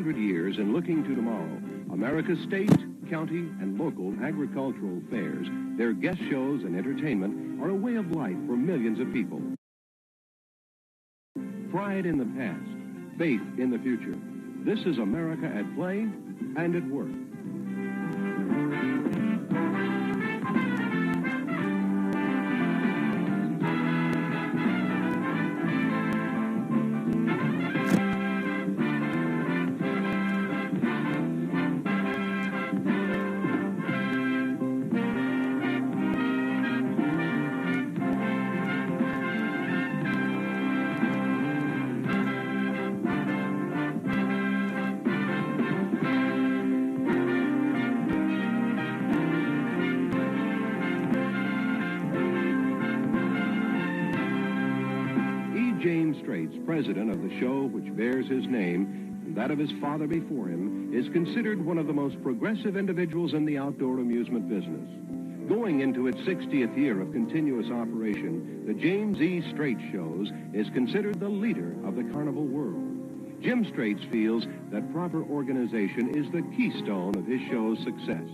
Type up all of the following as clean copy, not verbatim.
200 years in looking to tomorrow, America's state, county, and local agricultural fairs, their guest shows and entertainment are a way of life for millions of people. Pride in the past, faith in the future. This is America at play and at work. Strates, president of the show which bears his name and that of his father before him, is considered one of the most progressive individuals in the outdoor amusement business. Going into its 60th year of continuous operation, the James E. Strates Shows is considered the leader of the carnival world. Jim Strates feels that proper organization is the keystone of his show's success.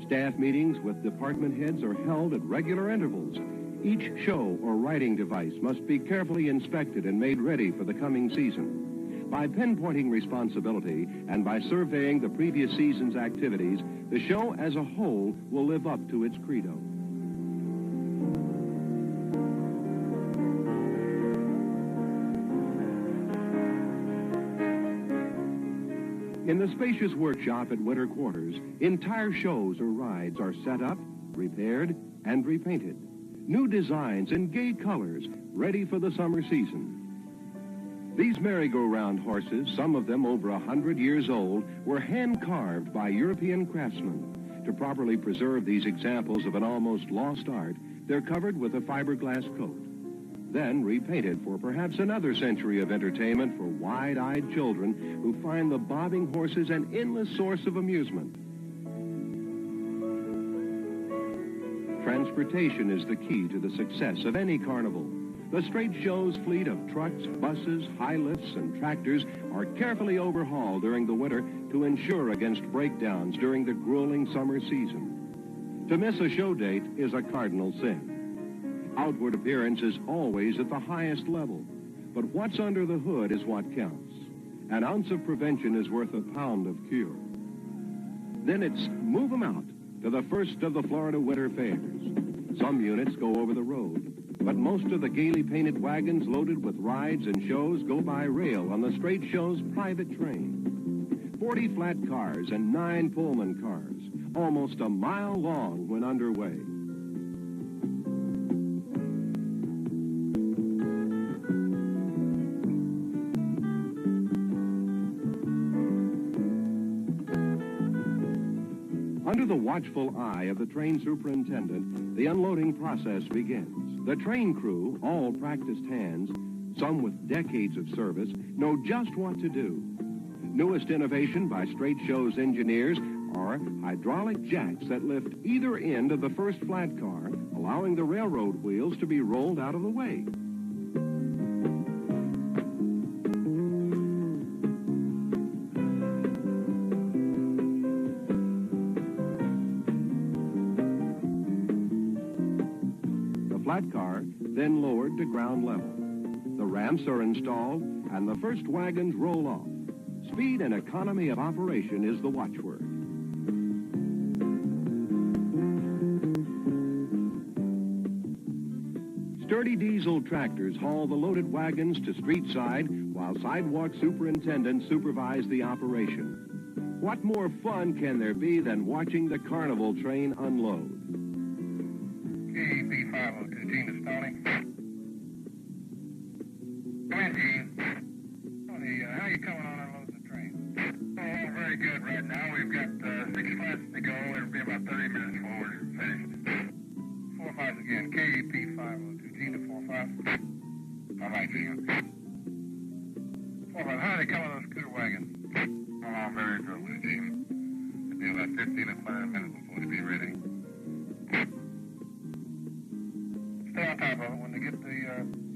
Staff meetings with department heads are held at regular intervals. Each show or riding device must be carefully inspected and made ready for the coming season. By pinpointing responsibility and by surveying the previous season's activities, the show as a whole will live up to its credo. In the spacious workshop at winter quarters, entire shows or rides are set up, repaired, and repainted. New designs in gay colors, ready for the summer season. These merry-go-round horses, some of them over 100 years old, were hand-carved by European craftsmen. To properly preserve these examples of an almost lost art, they're covered with a fiberglass coat. Then repainted for perhaps another century of entertainment for wide-eyed children who find the bobbing horses an endless source of amusement. Transportation is the key to the success of any carnival. The Strates Shows fleet of trucks, buses, high lifts, and tractors are carefully overhauled during the winter to ensure against breakdowns during the grueling summer season. To miss a show date is a cardinal sin. Outward appearance is always at the highest level, but what's under the hood is what counts. An ounce of prevention is worth a pound of cure. Then it's move 'em out to the first of the Florida winter fairs. Some units go over the road, but most of the gaily painted wagons loaded with rides and shows go by rail on the Strates Shows private train. 40 flat cars and 9 Pullman cars, almost a mile long when underway. Under the watchful eye of the train superintendent, the unloading process begins. The train crew, all practiced hands, some with decades of service, know just what to do. Newest innovation by Strates Shows engineers are hydraulic jacks that lift either end of the first flat car, allowing the railroad wheels to be rolled out of the way. Flat car, then lowered to ground level. The ramps are installed, and the first wagons roll off. Speed and economy of operation is the watchword. Sturdy diesel tractors haul the loaded wagons to street side, while sidewalk superintendents supervise the operation. What more fun can there be than watching the carnival train unload? KP 502, Gene to Stony. Come in, Gene. Tony, how you coming on unloading the train? Oh, very good right now. We've got 6 flats to go. It'll be about 30 minutes before we're finished. 4-5 again. KP 502, Gene to 4-5. All right, Gene. 4-5, how are they coming on those scooter wagons? Oh, very good, Gene. It'll be about 15 to 20 minutes before they be ready. Stay on top of it. When they get the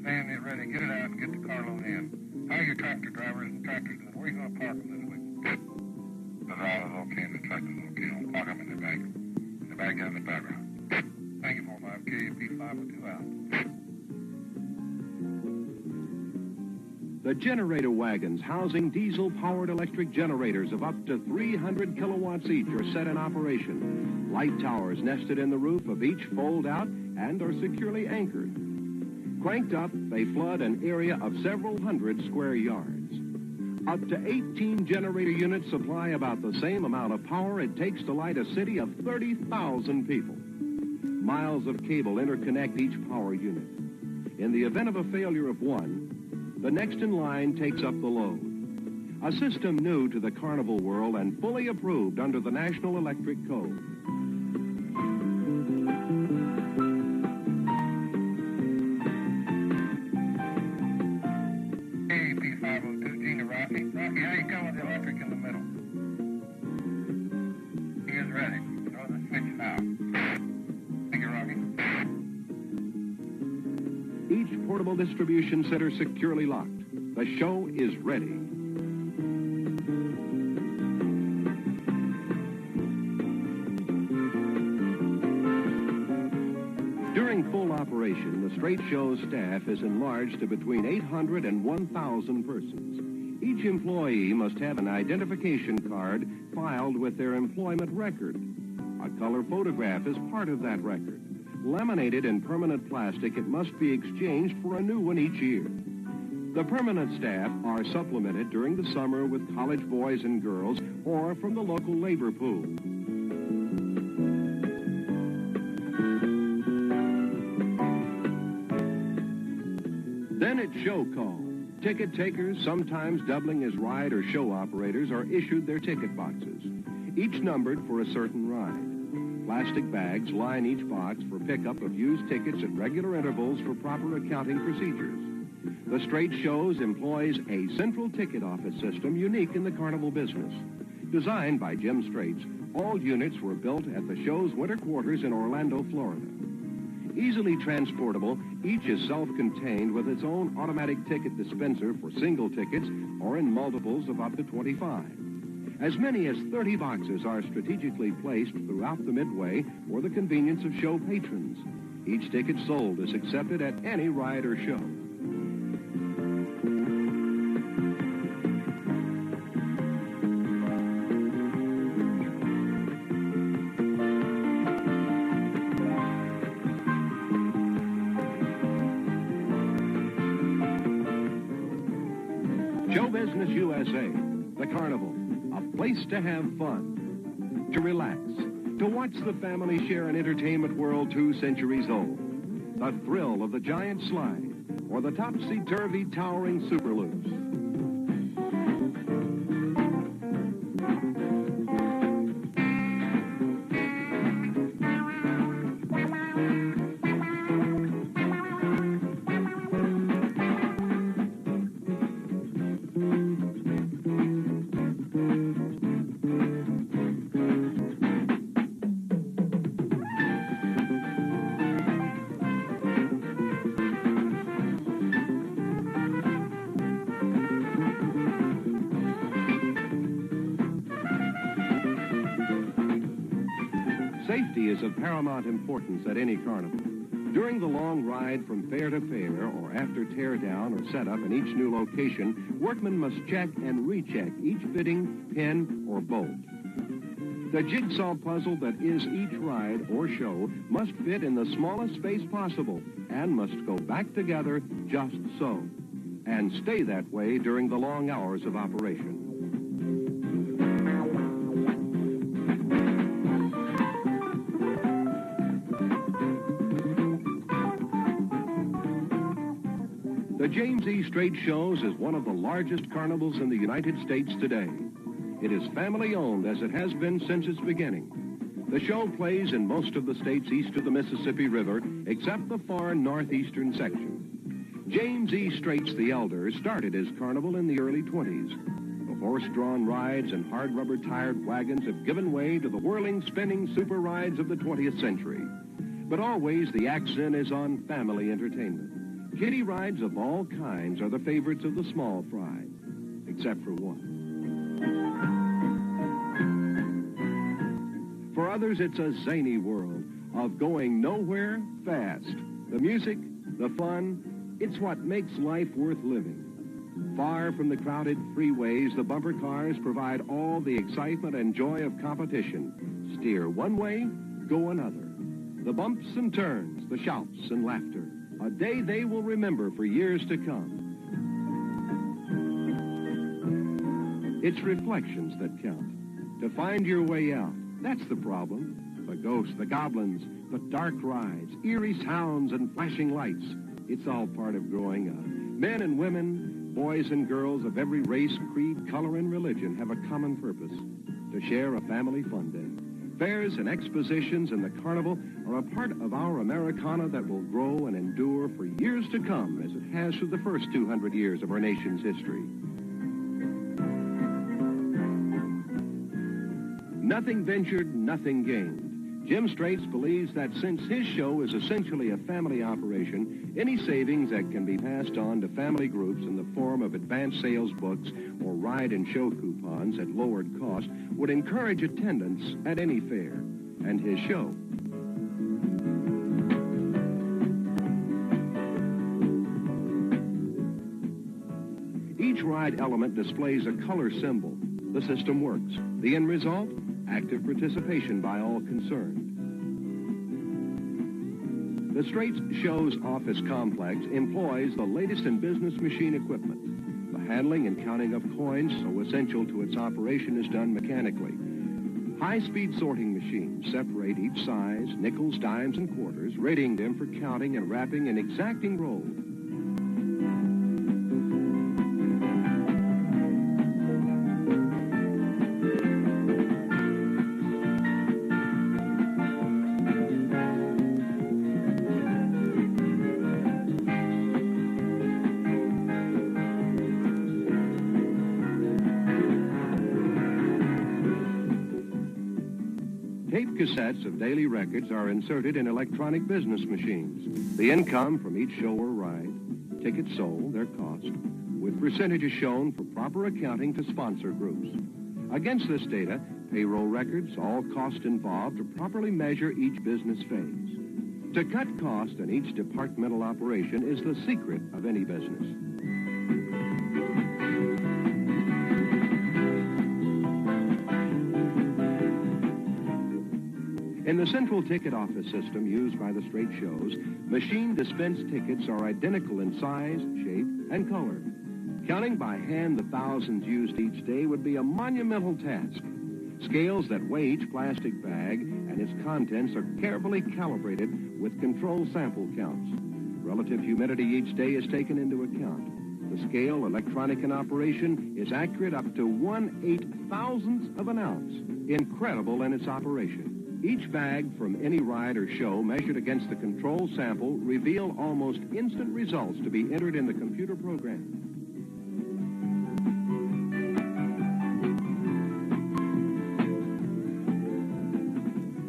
van ready, get it out and get the car load in. How are your tractor drivers and tractors doing? Where are you going to park them this week? okay, and the tractor's okay. I'll park them in the back. In the back and the background. Thank you, 45 KAP 502 out. The generator wagons housing diesel-powered electric generators of up to 300 kilowatts each are set in operation. Light towers nested in the roof of each fold out and are securely anchored. Cranked up, they flood an area of several hundred square yards. Up to 18 generator units supply about the same amount of power it takes to light a city of 30,000 people. Miles of cable interconnect each power unit. In the event of a failure of one, the next in line takes up the load. A system new to the carnival world and fully approved under the National Electric Code. KAP 502, Gina Rocky. Rocky, how you coming with the electric in the middle? He is ready. Throw the switch now. Thank you, Rocky. Each portable distribution center securely locked. The show is ready. During full operation, the Strates Shows staff is enlarged to between 800 and 1,000 persons. Each employee must have an identification card filed with their employment record. A color photograph is part of that record. Laminated in permanent plastic, it must be exchanged for a new one each year. The permanent staff are supplemented during the summer with college boys and girls or from the local labor pool. Then it's show call. Ticket takers, sometimes doubling as ride or show operators, are issued their ticket boxes, each numbered for a certain ride. Plastic bags line each box for pickup of used tickets at regular intervals for proper accounting procedures. The Strates Shows employs a central ticket office system unique in the carnival business. Designed by Jim Strates, all units were built at the show's winter quarters in Orlando, Florida. Easily transportable, each is self-contained with its own automatic ticket dispenser for single tickets or in multiples of up to 25. As many as 30 boxes are strategically placed throughout the midway for the convenience of show patrons. Each ticket sold is accepted at any ride or show. Show Business USA, the carnival. A place to have fun, to relax, to watch the family share an entertainment world 2 centuries old. The thrill of the giant slide or the topsy-turvy towering superloops. Safety is of paramount importance at any carnival. During the long ride from fair to fair or after teardown or setup in each new location, workmen must check and recheck each fitting, pin, or bolt. The jigsaw puzzle that is each ride or show must fit in the smallest space possible and must go back together just so, and stay that way during the long hours of operation. The James E. Strates Shows is one of the largest carnivals in the United States today. It is family-owned as it has been since its beginning. The show plays in most of the states east of the Mississippi River, except the far northeastern section. James E. Strates the Elder started his carnival in the early 20s. The horse-drawn rides and hard rubber-tired wagons have given way to the whirling, spinning super rides of the 20th century. But always the accent is on family entertainment. Kiddie rides of all kinds are the favorites of the small fry, except for one. others, it's a zany world of going nowhere fast. The music, the fun, it's what makes life worth living. Far from the crowded freeways, the bumper cars provide all the excitement and joy of competition. Steer one way, go another. The bumps and turns, the shouts and laughter, a day they will remember for years to come. It's reflections that count. To find your way out, that's the problem. The ghosts, the goblins, the dark rides, eerie sounds and flashing lights. It's all part of growing up. Men and women, boys and girls of every race, creed, color, and religion have a common purpose: to share a family fun day. Fairs and expositions and the carnival are a part of our Americana that will grow and endure for years to come, as it has for the first 200 years of our nation's history. Nothing ventured, nothing gained. Jim Strates believes that since his show is essentially a family operation, any savings that can be passed on to family groups in the form of advance sales books or ride and show coupons at lowered cost would encourage attendance at any fair and his show. Each ride element displays a color symbol. The system works. The end result? Active participation by all concerned. The Strates Shows office complex employs the latest in business machine equipment. The handling and counting of coins, so essential to its operation, is done mechanically. High-speed sorting machines separate each size, nickels, dimes, and quarters, rating them for counting and wrapping in exacting rolls. Tape cassettes of daily records are inserted in electronic business machines. The income from each show or ride, tickets sold, their cost, with percentages shown for proper accounting to sponsor groups. Against this data, payroll records, all costs involved to properly measure each business phase. To cut cost in each departmental operation is the secret of any business. In the central ticket office system used by the Strates Shows, machine-dispensed tickets are identical in size, shape, and color. Counting by hand the thousands used each day would be a monumental task. Scales that weigh each plastic bag and its contents are carefully calibrated with controlled sample counts. Relative humidity each day is taken into account. The scale, electronic in operation, is accurate up to 1/8,000th of an ounce. Incredible in its operation. Each bag from any ride or show measured against the control sample reveal almost instant results to be entered in the computer program.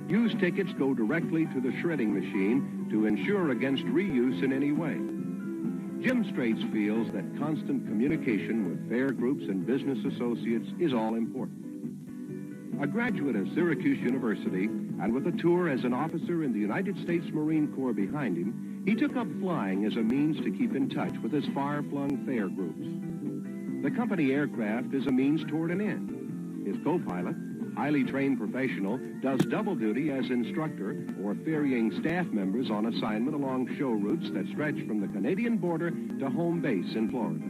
Used tickets go directly to the shredding machine to ensure against reuse in any way. Jim Strates feels that constant communication with fair groups and business associates is all important. A graduate of Syracuse University, and with a tour as an officer in the United States Marine Corps behind him, he took up flying as a means to keep in touch with his far-flung fair groups. The company aircraft is a means toward an end. His co-pilot, a highly trained professional, does double duty as instructor or ferrying staff members on assignment along show routes that stretch from the Canadian border to home base in Florida.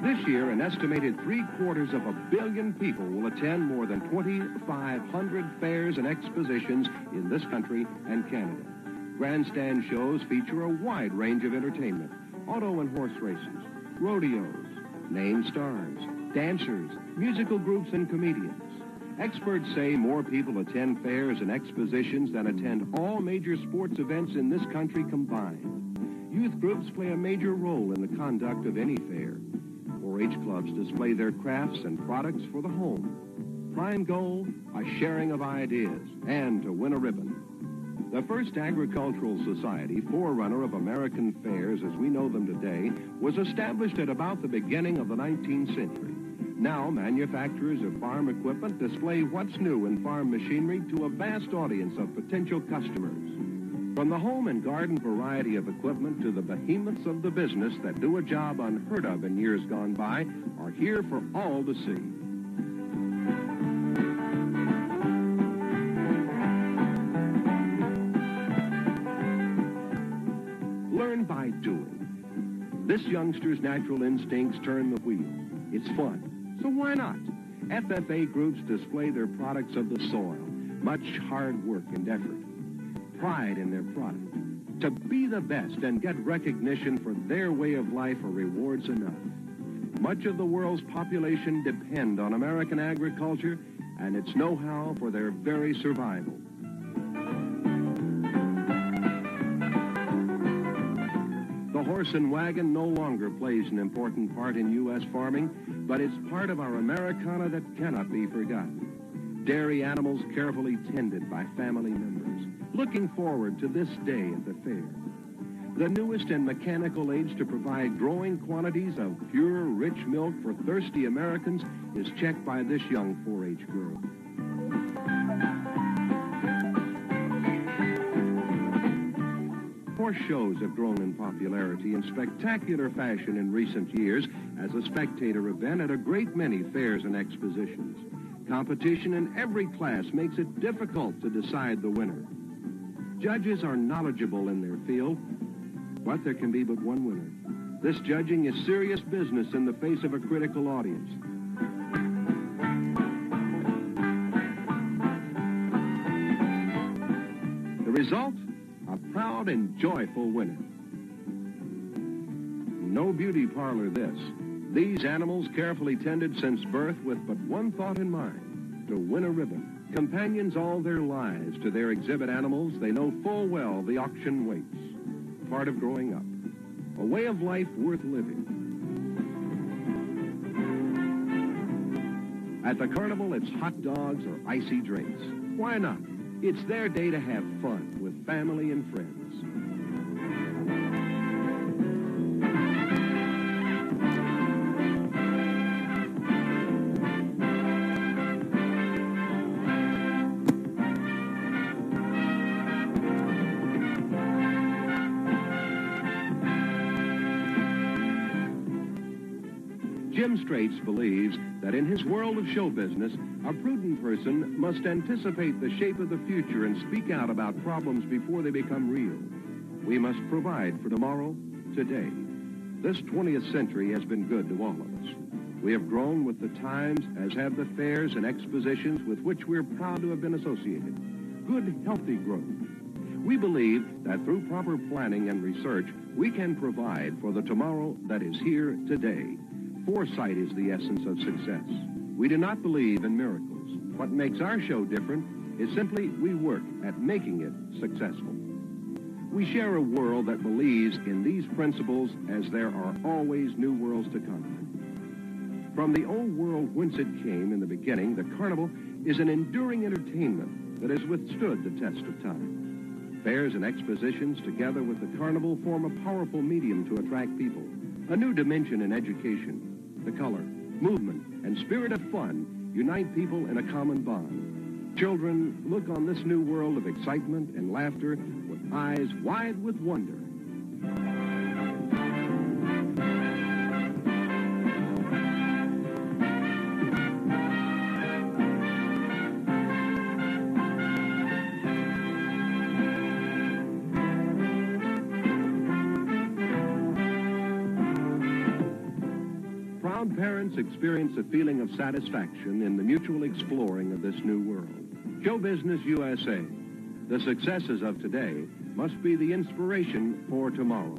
This year, an estimated 750 million people will attend more than 2,500 fairs and expositions in this country and Canada. Grandstand shows feature a wide range of entertainment: auto and horse races, rodeos, named stars, dancers, musical groups, and comedians. Experts say more people attend fairs and expositions than attend all major sports events in this country combined. Youth groups play a major role in the conduct of any fair. 4-H clubs display their crafts and products for the home. Prime goal, a sharing of ideas, and to win a ribbon. The first agricultural society, forerunner of American fairs as we know them today, was established at about the beginning of the 19th century. Now, manufacturers of farm equipment display what's new in farm machinery to a vast audience of potential customers. From the home and garden variety of equipment to the behemoths of the business that do a job unheard of in years gone by are here for all to see. Learn by doing. This youngster's natural instincts turn the wheel. It's fun, so why not? FFA groups display their products of the soil, much hard work and effort, pride in their product. To be the best and get recognition for their way of life are rewards enough. Much of the world's population depend on American agriculture and its know-how for their very survival. The horse and wagon no longer plays an important part in U.S. farming, but it's part of our Americana that cannot be forgotten. Dairy animals carefully tended by family members, looking forward to this day at the fair. The newest in mechanical age to provide growing quantities of pure, rich milk for thirsty Americans is checked by this young 4-H girl. Horse shows have grown in popularity in spectacular fashion in recent years as a spectator event at a great many fairs and expositions. Competition in every class makes it difficult to decide the winner. Judges are knowledgeable in their field, but there can be but one winner. This judging is serious business in the face of a critical audience. The result? A proud and joyful winner. No beauty parlor this. These animals carefully tended since birth with but one thought in mind, to win a ribbon. Companions all their lives to their exhibit animals, they know full well the auction waits. Part of growing up. A way of life worth living. At the carnival, it's hot dogs or icy drinks. Why not? It's their day to have fun with family and friends. Jim Strates believes that in his world of show business, a prudent person must anticipate the shape of the future and speak out about problems before they become real. We must provide for tomorrow, today. This 20th century has been good to all of us. We have grown with the times, as have the fairs and expositions with which we're proud to have been associated. Good, healthy growth. We believe that through proper planning and research, we can provide for the tomorrow that is here today. Foresight is the essence of success. We do not believe in miracles. What makes our show different is simply we work at making it successful. We share a world that believes in these principles as there are always new worlds to come. From the old world whence it came in the beginning, the carnival is an enduring entertainment that has withstood the test of time. Fairs and expositions together with the carnival form a powerful medium to attract people. A new dimension in education. The color, movement, and spirit of fun unite people in a common bond. Children look on this new world of excitement and laughter with eyes wide with wonder. Parents experience a feeling of satisfaction in the mutual exploring of this new world. Show Business USA. The successes of today must be the inspiration for tomorrow.